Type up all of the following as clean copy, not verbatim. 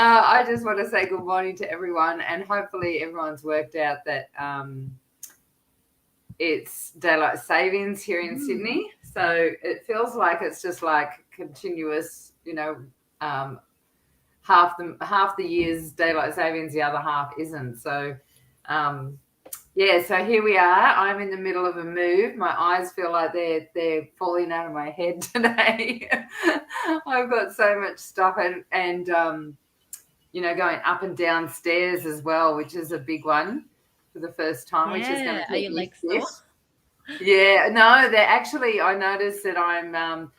I just want to say good morning to everyone, and hopefully everyone's worked out that it's daylight savings here in Sydney. So it feels like it's just like continuous, half the year's daylight savings, the other half isn't. So so here we are. I'm in the middle of a move. My eyes feel like they're falling out of my head today. I've got so much stuff and going up and down stairs as well, which is a big one for the first time, which is going to take me fit. Yeah, no, they're actually. I noticed that I'm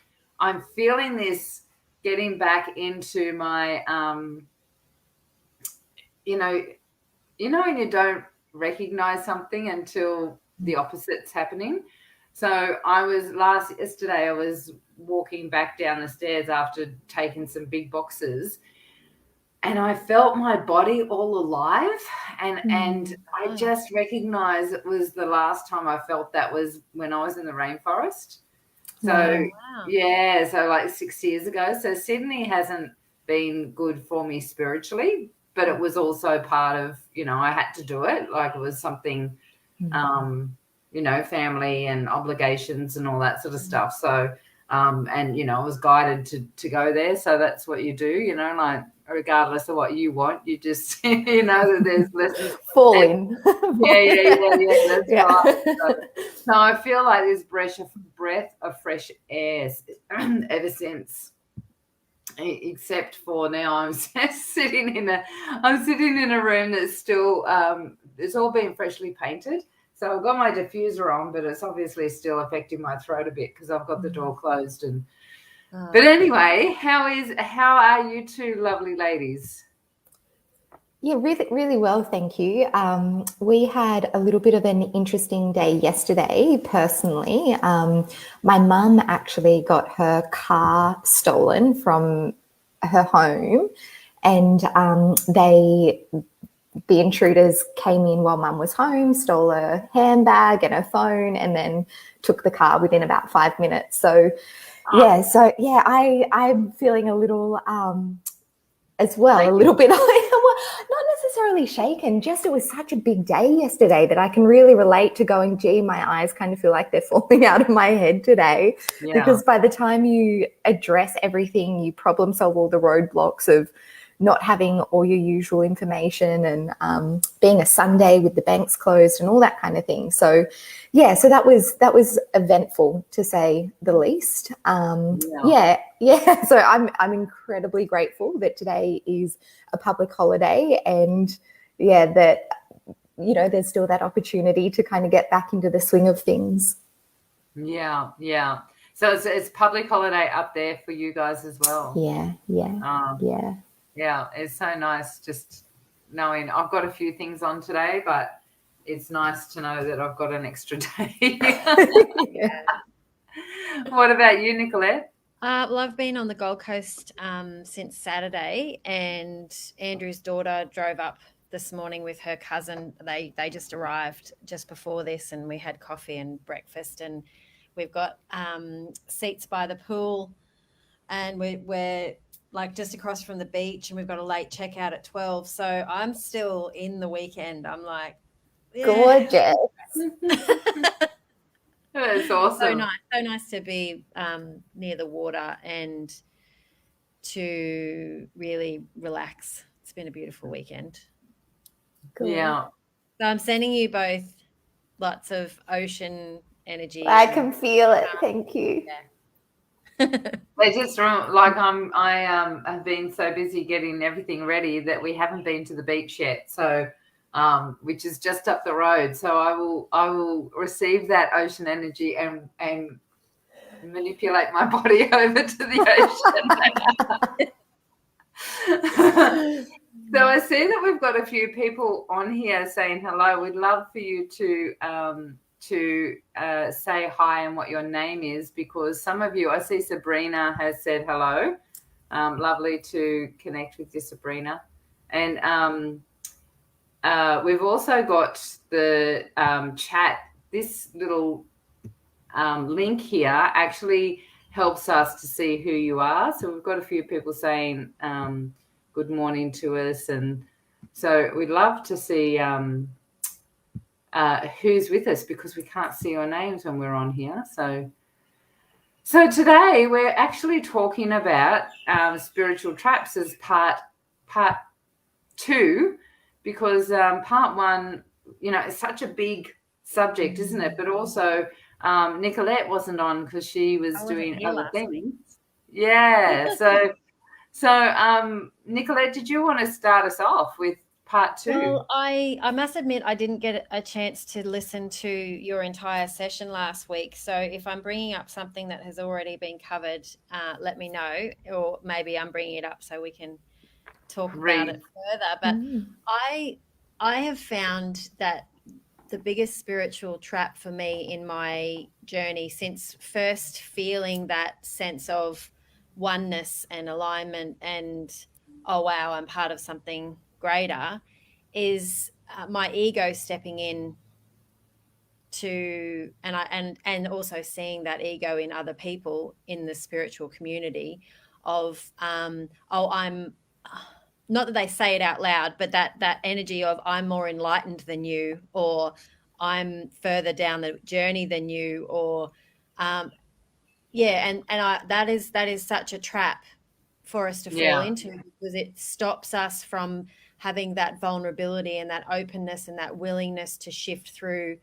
feeling this getting back into my when you don't recognize something until the opposite's happening. So yesterday I was walking back down the stairs after taking some big boxes, and I felt my body all alive, and I just recognized it was the last time I felt that was when I was in the rainforest. So so like 6 years ago. So Sydney hasn't been good for me spiritually, but it was also part of, I had to do it. Like it was something, family and obligations and all that sort of stuff. So, I was guided to go there. So that's what you do, like regardless of what you want, you just, that there's lessons. Fall in. That's right. So I feel like this breath of fresh air ever since. Except for now, I'm sitting in a room that's still it's all been freshly painted. So I've got my diffuser on, but it's obviously still affecting my throat a bit because I've got the door closed. But anyway, how are you two lovely ladies? Yeah, really, really well, thank you. We had a little bit of an interesting day yesterday, personally. My mum actually got her car stolen from her home, and the intruders came in while mum was home, stole her handbag and her phone, and then took the car within about 5 minutes. So, I'm feeling a little... as well, a little bit, not necessarily shaken, just it was such a big day yesterday that I can really relate to going, gee, my eyes kind of feel like they're falling out of my head today. Yeah. Because by the time you address everything, you problem solve all the roadblocks of not having all your usual information and being a Sunday with the banks closed and all that kind of thing. So, so that was eventful, to say the least. So I'm incredibly grateful that today is a public holiday, and that there's still that opportunity to kind of get back into the swing of things. Yeah. So it's public holiday up there for you guys as well. Yeah, it's so nice just knowing I've got a few things on today, but it's nice to know that I've got an extra day. What about you, Nicolette? Well, I've been on the Gold Coast since Saturday, and Andrew's daughter drove up this morning with her cousin. They just arrived just before this, and we had coffee and breakfast, and we've got seats by the pool, and we're like just across from the beach, and we've got a late checkout at 12. So I'm still in the weekend. I'm like, gorgeous. That's awesome. So nice to be near the water and to really relax. It's been a beautiful weekend. Cool. Yeah. So I'm sending you both lots of ocean energy. I can feel it. Thank you. Yeah. They just like I have been so busy getting everything ready that we haven't been to the beach yet. So, which is just up the road. So I will receive that ocean energy and manipulate my body over to the ocean. So I see that we've got a few people on here saying hello. We'd love for you to say hi and what your name is, because some of you, I see Sabrina has said hello. Lovely to connect with you, Sabrina. And we've also got the chat, this little link here actually helps us to see who you are. So we've got a few people saying good morning to us, and so we'd love to see who's with us, because we can't see your names when we're on here. So today we're actually talking about spiritual traps as part 2, because part 1, is such a big subject, isn't it? But also Nicolette wasn't on because she was doing other things. Yeah. So Nicolette, did you want to start us off with part 2? Well, I must admit I didn't get a chance to listen to your entire session last week. So if I'm bringing up something that has already been covered, let me know, or maybe I'm bringing it up so we can talk about it further. But I have found that the biggest spiritual trap for me in my journey, since first feeling that sense of oneness and alignment and, oh wow, I'm part of something greater, is my ego stepping in to, and also seeing that ego in other people in the spiritual community of I'm not that they say it out loud, but that energy of I'm more enlightened than you, or I'm further down the journey than you, or that is such a trap for us to fall into, because it stops us from having that vulnerability and that openness and that willingness to shift through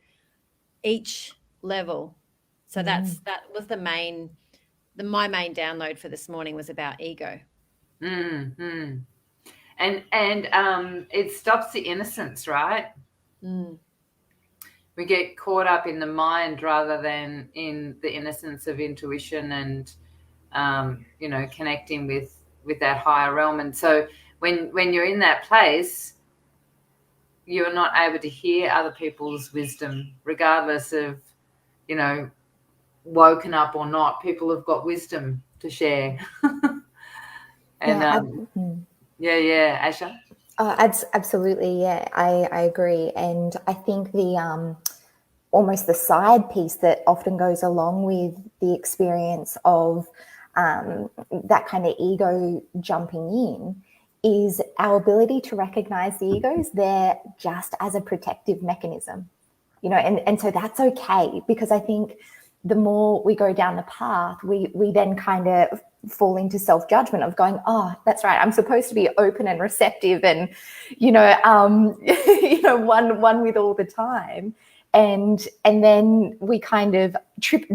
each level. So that was my main download for this morning was about ego. Mm-hmm. And it stops the innocence, right? We get caught up in the mind rather than in the innocence of intuition and connecting with that higher realm. And so when you're in that place, you're not able to hear other people's wisdom, regardless of woken up or not. People have got wisdom to share. And Asha. Absolutely, yeah, I agree, and I think the almost the side piece that often goes along with the experience of that kind of ego jumping in is our ability to recognize the egos there just as a protective mechanism, and so that's okay, because I think the more we go down the path, we then kind of fall into self-judgment of going, oh, that's right, I'm supposed to be open and receptive and one with all the time, and then we kind of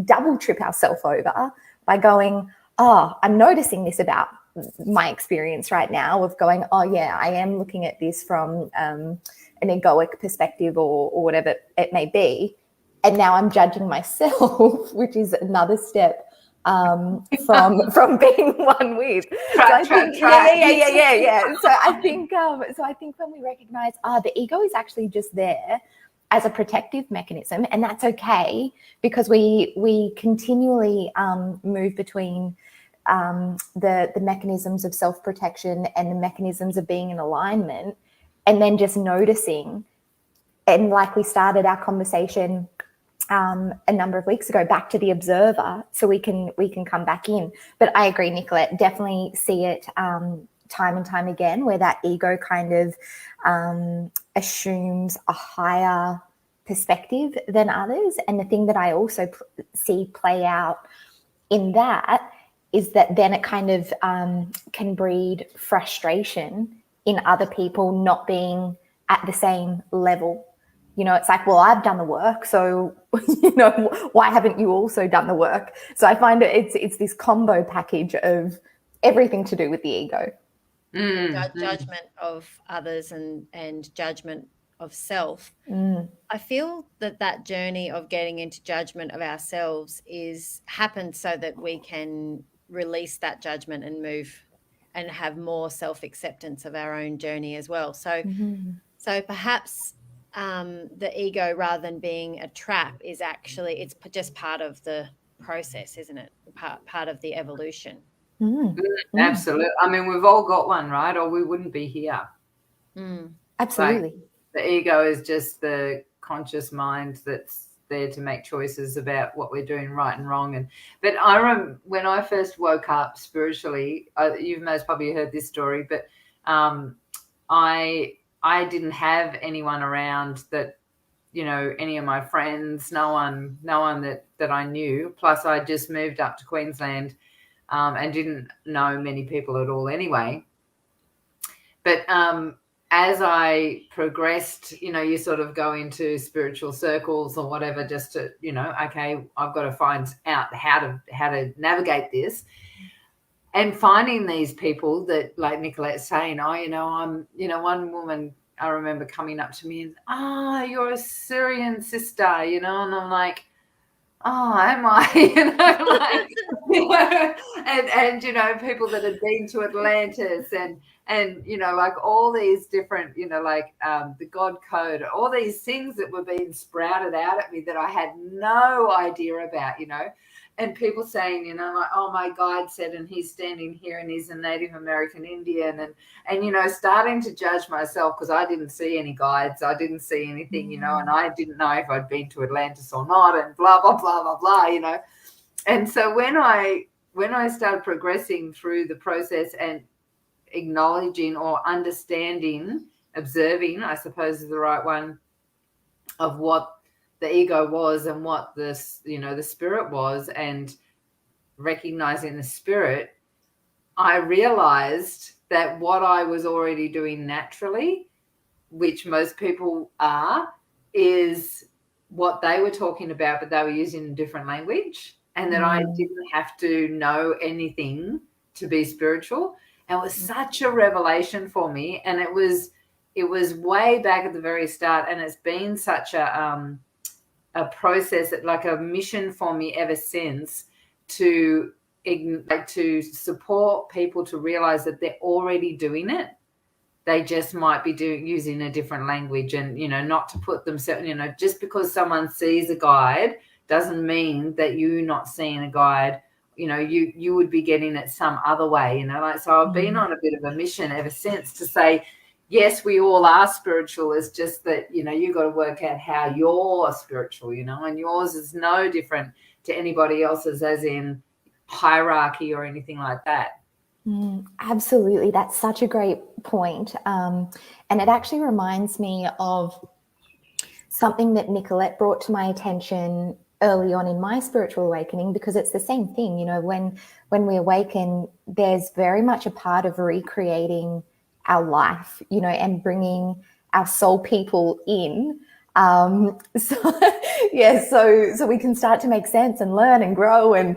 double trip ourselves over by going, oh, I'm noticing this about my experience right now of going, oh yeah, I am looking at this from an egoic perspective or whatever it may be, and now I'm judging myself, which is another step from being one with. So I think, yeah. So I think when we recognize, the ego is actually just there as a protective mechanism, and that's okay, because we continually move between the mechanisms of self-protection and the mechanisms of being in alignment, and then just noticing, and like we started our conversation a number of weeks ago, back to the observer, so we can come back in. But I agree, Nicolette, definitely see it time and time again, where that ego kind of assumes a higher perspective than others. And the thing that I also see play out in that is that then it kind of can breed frustration in other people not being at the same level. It's like, well, I've done the work, so why haven't you also done the work? So I find it's this combo package of everything to do with the ego. Judgment of others and judgment of self. I feel that journey of getting into judgment of ourselves happened so that we can release that judgment and move and have more self-acceptance of our own journey as well. So perhaps the ego, rather than being a trap, is actually, it's just part of the process, isn't it? Part of the evolution. Absolutely. I mean, we've all got one, right? Or we wouldn't be here. Absolutely. Like, the ego is just the conscious mind that's there to make choices about what we're doing right and wrong. But I remember when I first woke up spiritually, you've most probably heard this story, but I didn't have anyone around that, any of my friends, no one that I knew. Plus, I just moved up to Queensland and didn't know many people at all anyway. But as I progressed, you sort of go into spiritual circles or whatever, just to, okay, I've got to find out how to navigate this. And finding these people that, like Nicolette's saying, I'm, one woman I remember coming up to me and, you're a Syrian sister, and I'm like, am I? And people that had been to Atlantis and like all these different, the God Code, all these things that were being sprouted out at me that I had no idea about, and people saying, like, oh, my guide said, and he's standing here and he's a Native American Indian, and starting to judge myself because I didn't see any guides, I didn't see anything, and I didn't know if I'd been to Atlantis or not, and blah blah blah blah blah, And so when I started progressing through the process and acknowledging or understanding, observing, I suppose is the right one, of what the ego was and what the spirit was, and recognizing the spirit, I realized that what I was already doing naturally, which most people are, is what they were talking about, but they were using a different language, and that I didn't have to know anything to be spiritual. And it was such a revelation for me, and it was way back at the very start, and it's been such a process, like a mission for me ever since, to support people to realize that they're already doing it. They just might be using a different language, and not to put themselves, just because someone sees a guide doesn't mean that you're not seeing a guide. You would be getting it some other way, so I've been on a bit of a mission ever since to say, yes, we all are spiritual. It's just that, you've got to work out how you're spiritual, and yours is no different to anybody else's, as in hierarchy or anything like that. Absolutely. That's such a great point. And it actually reminds me of something that Nicolette brought to my attention early on in my spiritual awakening, because it's the same thing. When we awaken, there's very much a part of recreating our life, and bringing our soul people in. So we can start to make sense and learn and grow and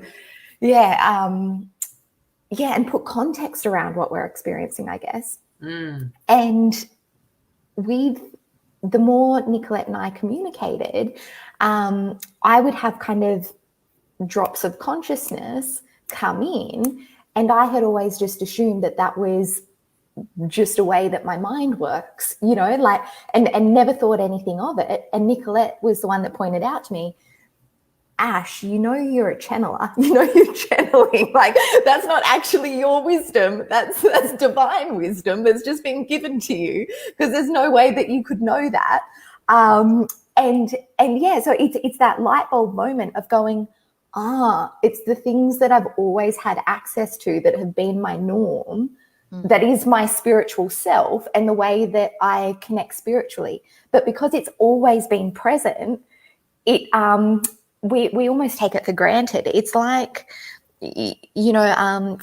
and put context around what we're experiencing, I guess. And the more Nicolette and I communicated, I would have kind of drops of consciousness come in, and I had always just assumed that was just a way that my mind works, and never thought anything of it. And Nicolette was the one that pointed out to me, Ash, you're a channeler, you're channeling, that's not actually your wisdom. That's divine wisdom that's just been given to you, because there's no way that you could know that. So it's that light bulb moment of going, it's the things that I've always had access to that have been my norm. That is my spiritual self and the way that I connect spiritually. But because it's always been present, we almost take it for granted. It's like,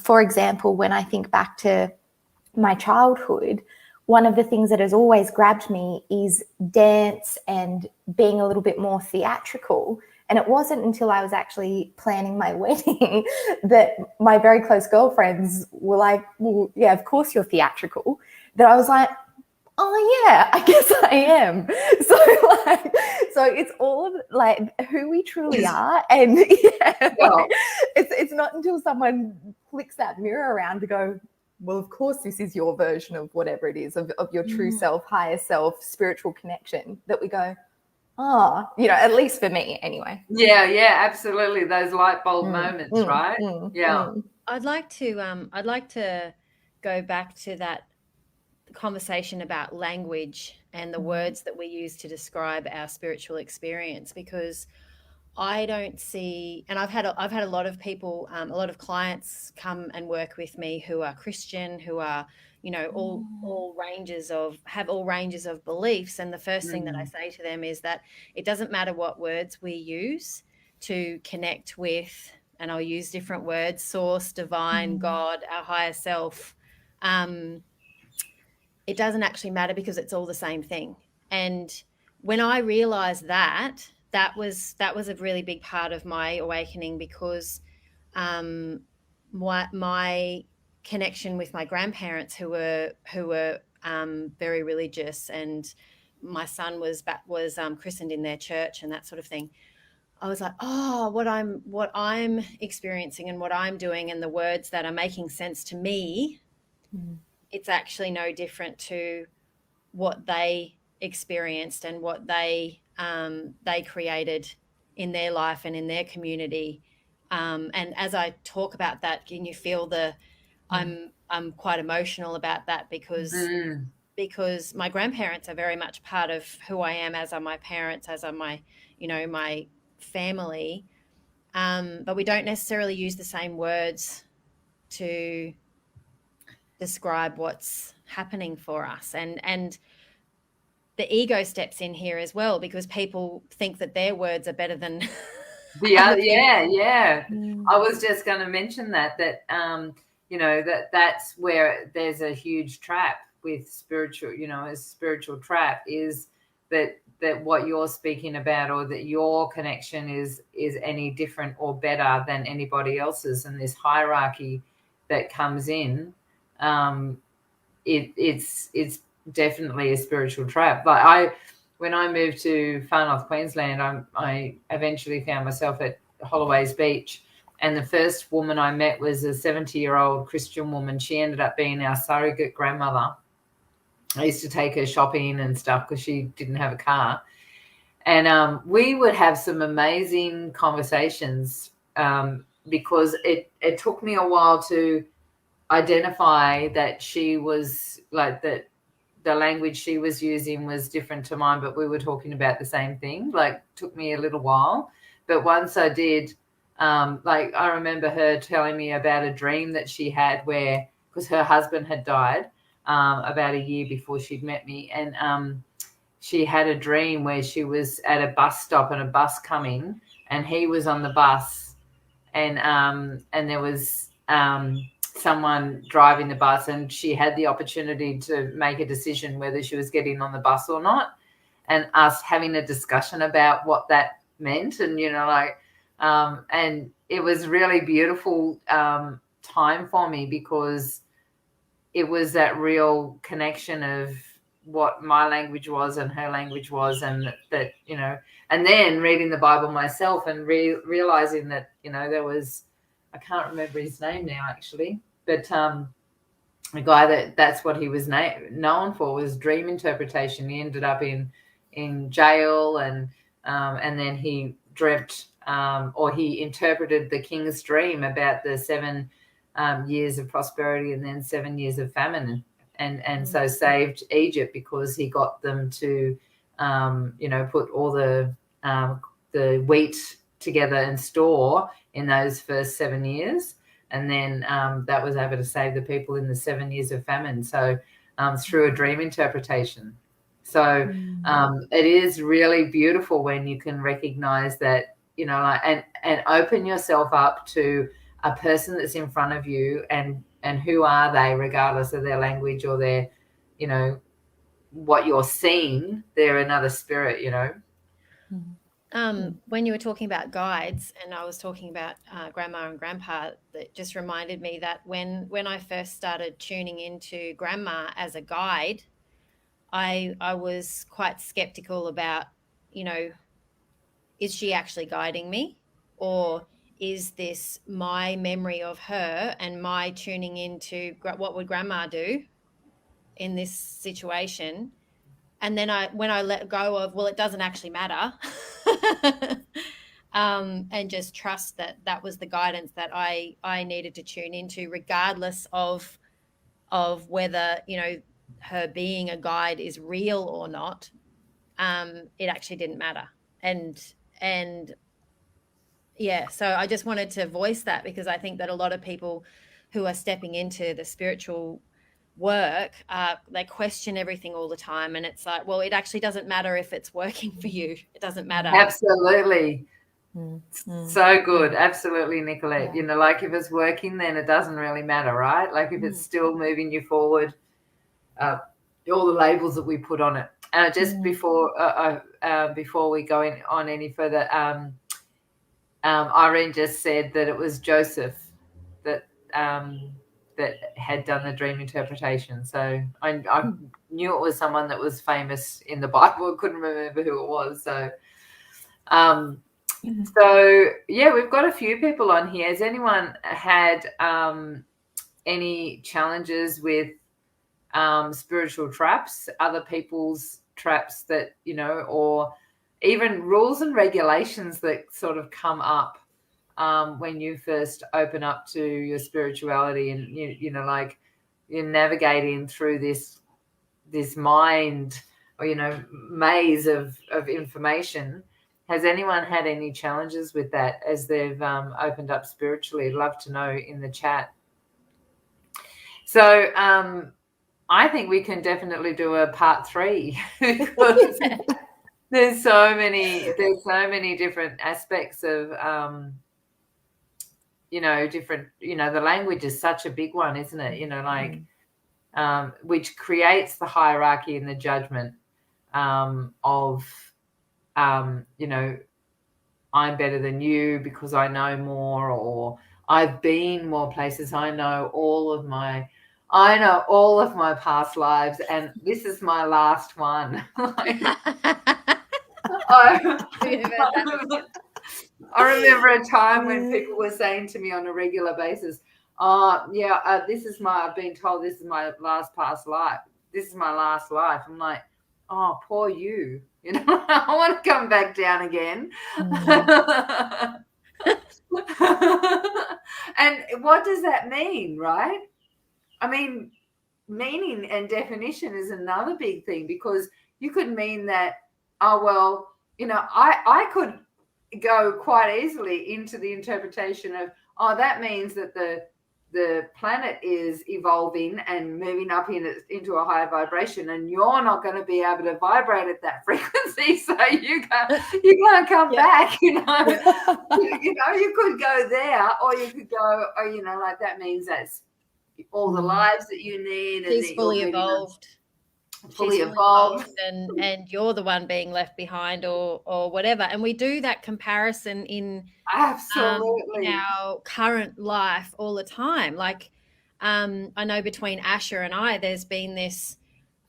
for example, when I think back to my childhood, one of the things that has always grabbed me is dance and being a little bit more theatrical. And it wasn't until I was actually planning my wedding that my very close girlfriends were like, well, yeah, of course you're theatrical. That I was like, oh yeah, I guess I am. So it's all of who we truly are. And it's not until someone flicks that mirror around to go, well, of course this is your version of whatever it is, of your true self, higher self, spiritual connection, that we go, at least for me anyway. Yeah, absolutely. Those light bulb moments, right? I'd like to go back to that conversation about language and the words that we use to describe our spiritual experience, because I don't see, and I've had a lot of people, a lot of clients come and work with me who are Christian, who are, you know, all ranges of beliefs. And the first thing that I say to them is that it doesn't matter what words we use to connect with, and I'll use different words: source, divine, God, our higher self. It doesn't actually matter, because it's all the same thing. And when I realized that was a really big part of my awakening, because my connection with my grandparents, who were very religious, and my son was christened in their church and that sort of thing. I was like, oh, what I'm experiencing and what I'm doing, and the words that are making sense to me, it's actually no different to what they experienced and what they created in their life and in their community. And as I talk about that, can you feel I'm quite emotional about that, because my grandparents are very much part of who I am, as are my parents, as are my family. But we don't necessarily use the same words to describe what's happening for us. And the ego steps in here as well, because people think that their words are better than the other. Yeah. I was just going to mention that that's where there's a huge trap with spiritual, a spiritual trap is that what you're speaking about, or that your connection is any different or better than anybody else's, and this hierarchy that comes in. It's definitely a spiritual trap. Like when I moved to Far North Queensland, I eventually found myself at Holloways Beach, and the first woman I met was a 70-year-old Christian woman. She ended up being our surrogate grandmother. I used to take her shopping and stuff because she didn't have a car, and we would have some amazing conversations, because it took me a while to identify that she was like that. The language she was using was different to mine, but we were talking about the same thing. Like, took me a little while, but once I did, I remember her telling me about a dream that she had where, because her husband had died about a year before she'd met me, and she had a dream where she was at a bus stop and a bus coming, and he was on the bus, and there was someone driving the bus, and she had the opportunity to make a decision whether she was getting on the bus or not, and us having a discussion about what that meant. And and it was really beautiful time for me, because it was that real connection of what my language was and her language was, and that and then reading the Bible myself and realizing that there was, I can't remember his name now actually, but a guy that's what he was known for was dream interpretation. He ended up in jail, and then he dreamt, or he interpreted the king's dream about the 7 years of prosperity and then 7 years of famine, and so saved Egypt, because he got them to put all the wheat together and store in those first 7 years, and then that was able to save the people in the 7 years of famine, so through a dream interpretation. So it is really beautiful when you can recognize that, and open yourself up to a person that's in front of you, and who are they, regardless of their language or their what you're seeing. They're another spirit. When you were talking about guides, and I was talking about grandma and grandpa, that just reminded me that when I first started tuning into grandma as a guide, I was quite skeptical about, is she actually guiding me, or is this my memory of her and my tuning into what would grandma do in this situation? And then when I let go of, well, it doesn't actually matter, and just trust that was the guidance that I needed to tune into, regardless of whether, her being a guide is real or not, it actually didn't matter. And yeah, so I just wanted to voice that, because I think that a lot of people who are stepping into the spiritual work, they question everything all the time, and it's like, well, it actually doesn't matter if it's working for you. It doesn't matter. Absolutely. So good. Absolutely, Nicolette. Yeah. Like if it's working, then it doesn't really matter, right? Like if it's still moving you forward, all the labels that we put on it. Just before we go on any further, Irene just said that it was Joseph that had done the dream interpretation. So I knew it was someone that was famous in the Bible. I couldn't remember who it was. So, we've got a few people on here. Has anyone had any challenges with spiritual traps, other people's traps that, or even rules and regulations that sort of come up when you first open up to your spirituality, and like you're navigating through this mind or maze of information? Has anyone had any challenges with that as they've opened up spiritually? I'd love to know in the chat. So I think we can definitely do a part 3 because there's so many different aspects of different, the language is such a big one, isn't it? Which creates the hierarchy and the judgment of I'm better than you because I know more, or I've been more places. I know all of my past lives, and this is my last one. I remember a time when people were saying to me on a regular basis, I've been told this is my last past life. This is my last life. I'm like, oh, poor you. I want to come back down again. And what does that mean, right? I mean, meaning and definition is another big thing, because you could mean that, I could go quite easily into the interpretation of, that means that the planet is evolving and moving up into a higher vibration, and you're not going to be able to vibrate at that frequency, so you can't come back. You could go there, or you could go, like that means that's all the lives that you need. She's fully evolved. Fully evolved, and you're the one being left behind, or whatever. And we do that comparison in absolutely in our current life all the time. Like I know between Asha and I, there's been this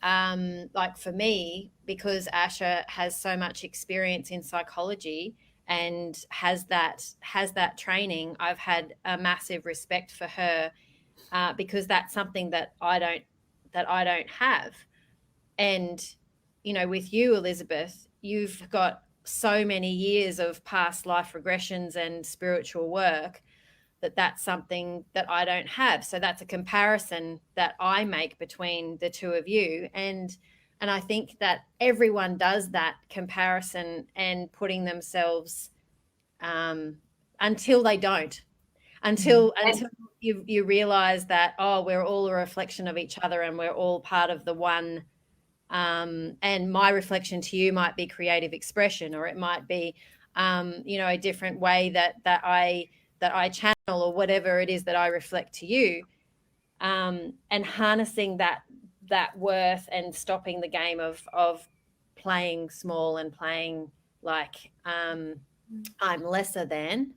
like for me, because Asha has so much experience in psychology and has that training, I've had a massive respect for her because that's something that I don't have. And, with you, Elizabeth, you've got so many years of past life regressions and spiritual work that's something that I don't have. So that's a comparison that I make between the two of you. And I think that everyone does that comparison and putting themselves until they don't. Until you realize that, we're all a reflection of each other and we're all part of the one. And my reflection to you might be creative expression, or it might be, a different way that I channel, or whatever it is that I reflect to you, and harnessing that worth and stopping the game of playing small and playing like I'm lesser than.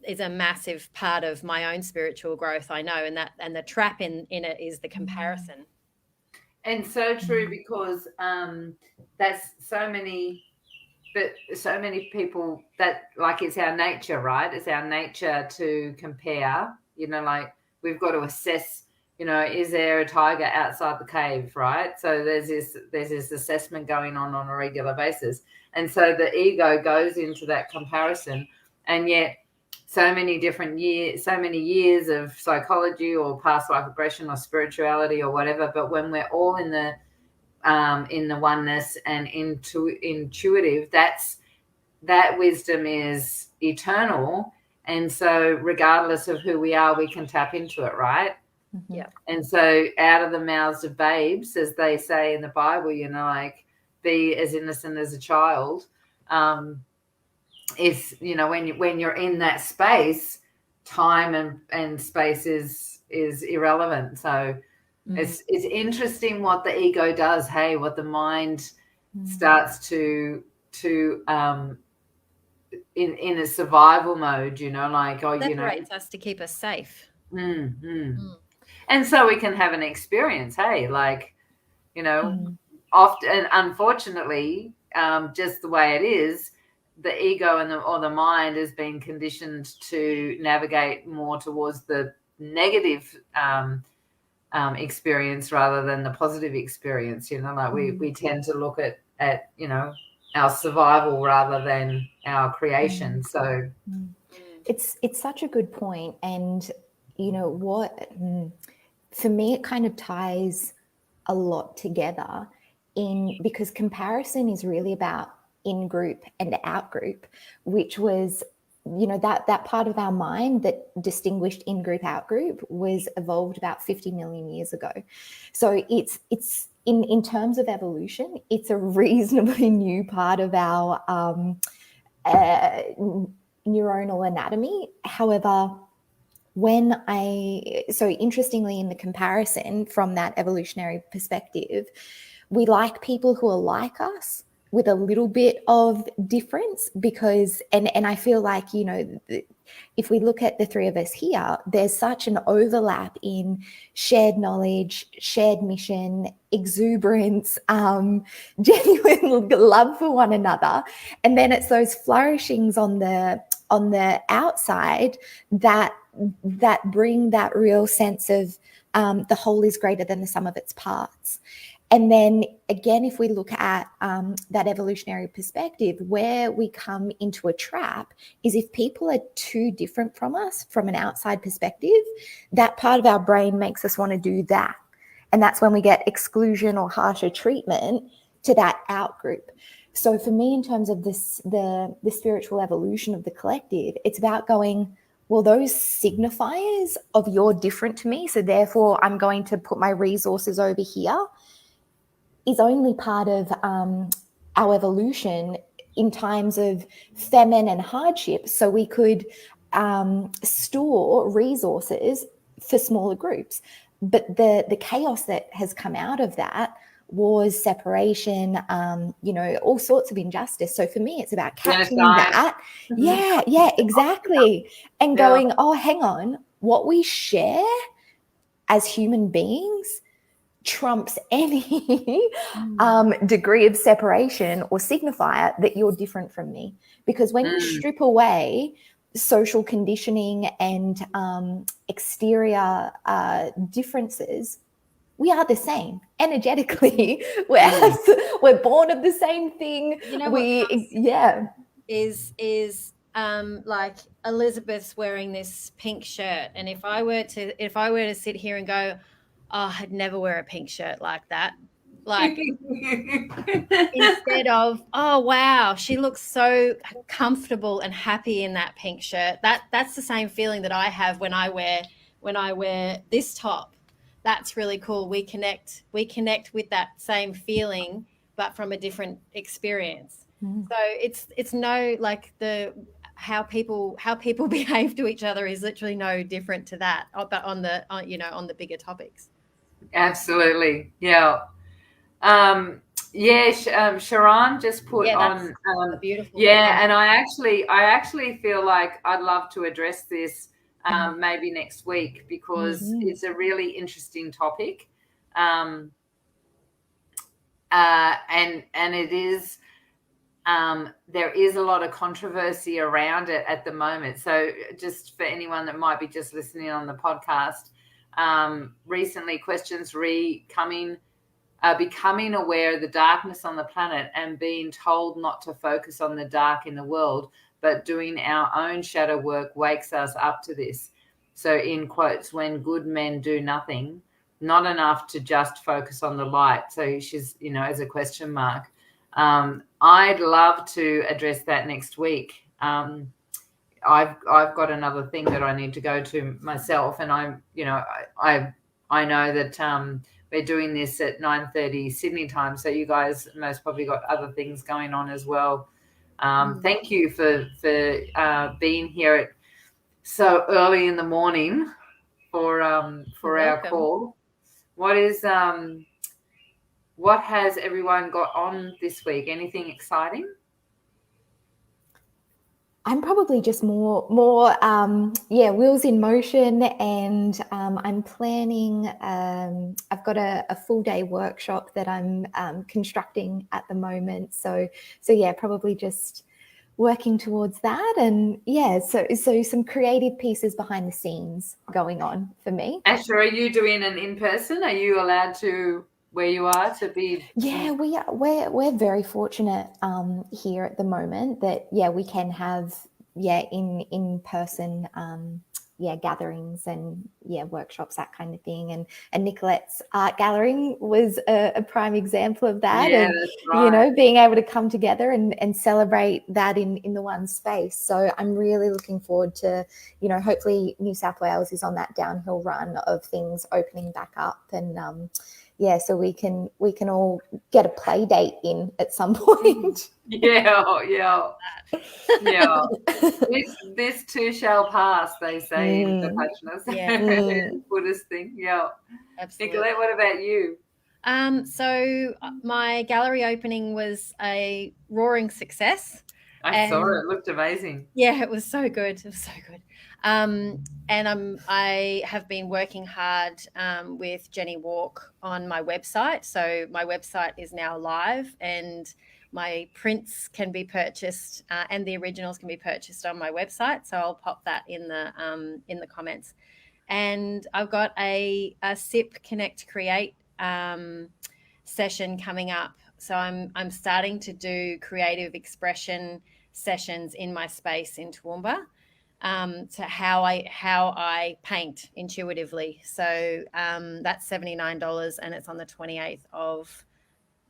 Is a massive part of my own spiritual growth, I know, and the trap in it is the comparison. And so true, because that's so many people that, like, it's our nature, right? It's our nature to compare, like we've got to assess, is there a tiger outside the cave, right? So there's this assessment going on a regular basis. And so the ego goes into that comparison, and yet so many years of psychology or past life regression or spirituality or whatever. But when we're all in the oneness and intuitive, that wisdom is eternal. And so regardless of who we are, we can tap into it, right? Mhm. Yeah. And so out of the mouths of babes, as they say in the Bible, like be as innocent as a child. Is, when you're in that space, time and space is irrelevant. So it's interesting what the ego does. Hey, what the mind starts to in a survival mode, Separates us to keep us safe. And so we can have an experience. Hey, often, unfortunately, just the way it is, the ego or the mind has been conditioned to navigate more towards the negative experience rather than the positive experience. We tend to look at our survival rather than our creation. So it's such a good point. And what, for me, it kind of ties a lot together because comparison is really about in-group and out-group, which was, that part of our mind that distinguished in-group, out-group was evolved about 50 million years ago. So it's in terms of evolution, it's a reasonably new part of our neuronal anatomy. However, interestingly, in the comparison from that evolutionary perspective, we like people who are like us with a little bit of difference because, and I feel like, if we look at the three of us here, there's such an overlap in shared knowledge, shared mission, exuberance, genuine love for one another. And then it's those flourishings on the outside that bring that real sense of the whole is greater than the sum of its parts. And then again, if we look at that evolutionary perspective, where we come into a trap is if people are too different from us from an outside perspective, that part of our brain makes us want to do that. And that's when we get exclusion or harsher treatment to that out group. So for me, in terms of this, the spiritual evolution of the collective, it's about going, well, those signifiers of you're different to me, so therefore I'm going to put my resources over here, is only part of our evolution in times of famine and hardship. So we could store resources for smaller groups. But the chaos that has come out of that, wars, separation, all sorts of injustice. So for me, it's about catching that. Yeah, exactly. And going, oh, hang on, what we share as human beings trumps any degree of separation or signifier that you're different from me. Because when you strip away social conditioning and exterior differences, we are the same energetically. We're born of the same thing. Is like Elizabeth's wearing this pink shirt, and if I were to sit here and go, oh, I'd never wear a pink shirt like that. Like instead of, oh wow, she looks so comfortable and happy in that pink shirt. That's the same feeling that I have when I wear this top. That's really cool. We connect with that same feeling, but from a different experience. So it's no, like how people behave to each other is literally no different to that, but on the bigger topics. Absolutely. Yeah. Sharon just put on beautiful. Yeah. And I actually feel like I'd love to address this maybe next week, because it's a really interesting topic. And it is, there is a lot of controversy around it at the moment. So just for anyone that might be just listening on the podcast, recently questions coming becoming aware of the darkness on the planet and being told not to focus on the dark in the world, but doing our own shadow work wakes us up to this. So in quotes, when good men do nothing, not enough to just focus on the light. So she's, as a question mark. I'd love to address that next week. I've got another thing that I need to go to myself, and I know that we're doing this at 9:30 Sydney time, so you guys most probably got other things going on as well. Thank you for being here so early in the morning for our call. What has everyone got on this week? Anything exciting? I'm probably just more wheels in motion, and I'm planning. I've got a full day workshop that I'm constructing at the moment. So yeah, probably just working towards that, and so some creative pieces behind the scenes going on for me. Asha, are you doing an in-person? Are you allowed to, where you are, to be? Yeah, we're very fortunate here at the moment that we can have in person gatherings and workshops, that kind of thing, and Nicolette's art gallery was a prime example of that. Yeah, and that's right. being able to come together and celebrate that in the one space. So I'm really looking forward to hopefully New South Wales is on that downhill run of things opening back up, and so we can all get a play date in at some point. Yeah. This too shall pass, they say in the Vipassana. Buddhist thing. Yeah. Absolutely. Nicolette, what about you? So my gallery opening was a roaring success. I saw it. It looked amazing. Yeah, it was so good. And I have been working hard with Jenny Walk on my website. So my website is now live, and my prints can be purchased and the originals can be purchased on my website. So I'll pop that in the comments. And I've got a SIP Connect Create session coming up. So I'm starting to do creative expression sessions in my space in Toowoomba. To how I paint intuitively. So that's $79, and it's on the 28th of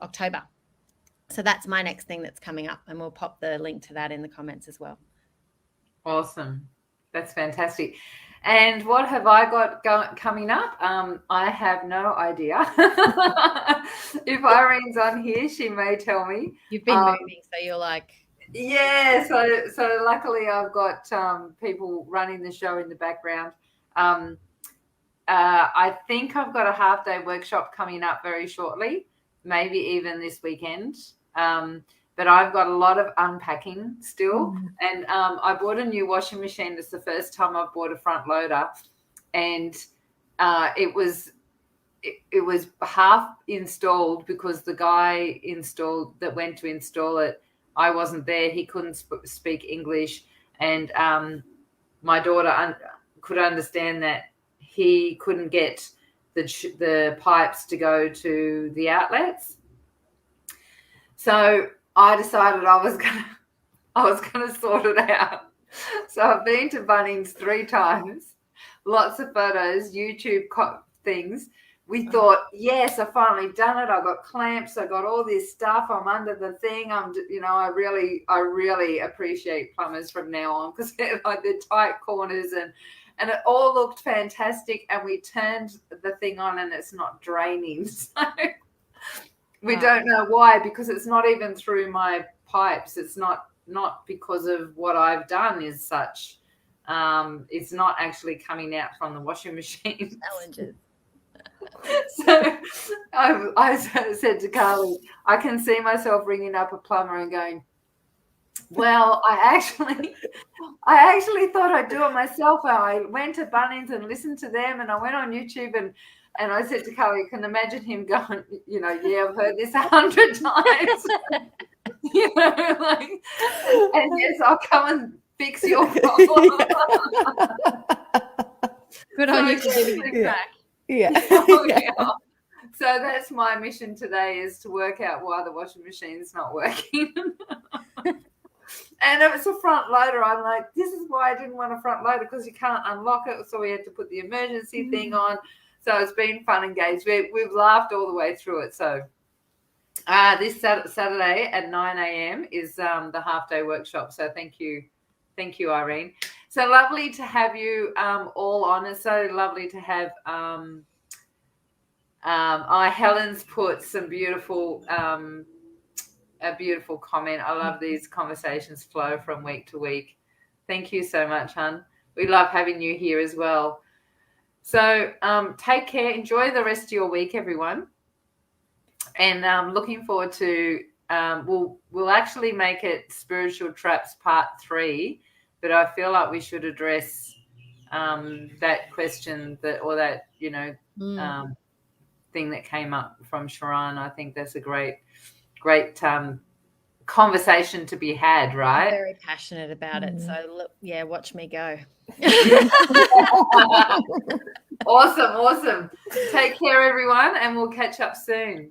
October. So that's my next thing that's coming up, and we'll pop the link to that in the comments as well. Awesome. That's fantastic. And what have I got coming up? I have no idea. If Irene's on here, she may tell me. You've been moving, so you're like... Yeah, so luckily I've got people running the show in the background. I think I've got a half-day workshop coming up very shortly, maybe even this weekend. But I've got a lot of unpacking still. And I bought a new washing machine. It's the first time I've bought a front loader. And it was half installed because the guy that went to install it, I wasn't there. He couldn't speak English, and my daughter could understand that he couldn't get the pipes to go to the outlets. So I decided I was gonna sort it out. So I've been to Bunnings 3 times, lots of photos, YouTube things. We thought, yes, I finally done it. I got clamps. I got all this stuff. I'm under the thing. I really appreciate plumbers from now on, because they're like the tight corners and it all looked fantastic. And we turned the thing on and it's not draining. So we don't know why, because it's not even through my pipes. It's not because of what I've done is such. It's not actually coming out from the washing machine. Challenges. So I said to Carly, I can see myself ringing up a plumber and going, well, I actually thought I'd do it myself. I went to Bunnings and listened to them, and I went on YouTube and I said to Carly, I can imagine him going, I've heard this 100 times. And yes, I'll come and fix your problem. Good on you for giving it a crack. Yeah. So that's my mission today, is to work out why the washing machine's not working. And if it's a front loader, I'm like, this is why I didn't want a front loader, because you can't unlock it. So we had to put the emergency thing on. So it's been fun and games. We've laughed all the way through it. So this Saturday at 9 a.m. is the half-day workshop. So thank you, Irene. So lovely to have you all on. It's so lovely to have Helen's put some beautiful a beautiful comment. I love these conversations flow from week to week. Thank you so much, hon. We love having you here as well. So take care. Enjoy the rest of your week, everyone. And looking forward to we'll actually make it Spiritual Traps Part 3, but I feel like we should address that question that thing that came up from Sharon. I think that's a great conversation to be had, right? I'm very passionate about it. So look, watch me go. Awesome. Take care, everyone, and we'll catch up soon.